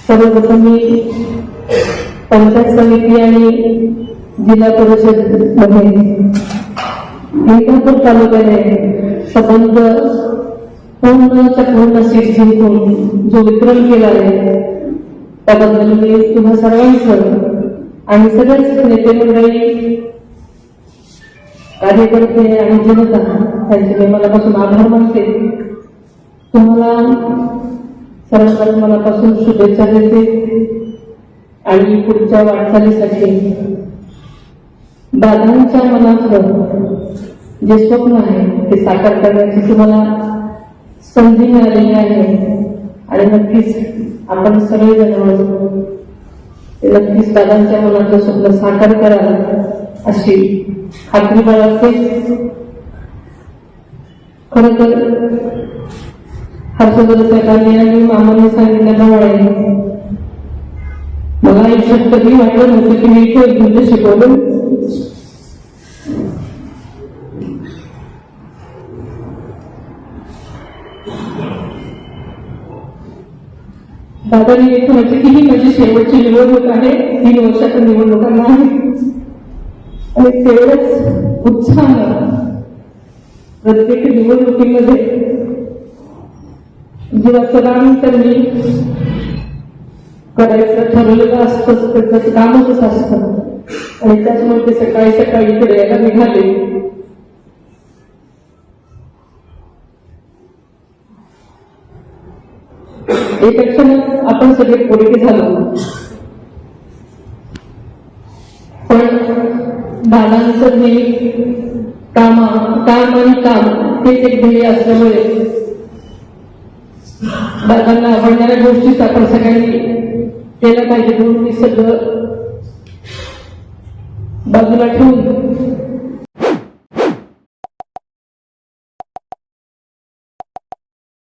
सर्वप्रथम मी पंचायत समिती आणि जिल्हा परिषद मध्ये इंदापूर तालुक्याने संबंध पूर्णच्या पूर्ण सीट जिंकून जो विक्रम केला आहे त्याबद्दल मी तुम्हा सर्वांचं आणि सगळेच नेते मंडळी, कार्यकर्ते आणि जनता त्यांचे मी मनापासून आभार मानते. तुम्हाला सर्वांना मनापासून शुभेच्छा देते आणि पुढच्या वाटचालीसाठी दादांच्या मनातलं जे स्वप्न आहे ते साकार करण्याची तुम्हाला संधी मिळालेली आहे आणि नक्कीच आपण सगळेजण नक्कीच दादांच्या मनातलं स्वप्न साकार कराल अशी खात्री बाळगते. खरं तर हर्षवर्धन साहेबांनी आणि मामांनी सांगितल्याप्रमाणे मला आयुष्यात कधी वाटलं नव्हतं की मी इथे म्हणजे शिकवलं. दादांनी एक म्हटलं की ही माझी शेवटची निवडणूक आहे, 3 वर्षाच्या निवडणुकांना आहे आणि तेवढंच उत्साहानं प्रत्येक निवडणुकीमध्ये जीवाचं रान त्यांनी करायचं ठरवलेलं असतं, त्याचं कामच असतं आणि त्याच्यामुळे ते सकाळी सकाळी इकडे यायला निघाले. एक क्षणात आपण सगळे पोरके झालो, पण दादांचं हे काम आणि काम हेच एक ध्येय असल्यामुळे दादांना आवडणाऱ्या गोष्टीच आपण सगळ्यांनी केल्या पाहिजे म्हणून मी सगळं बाजूला ठेवून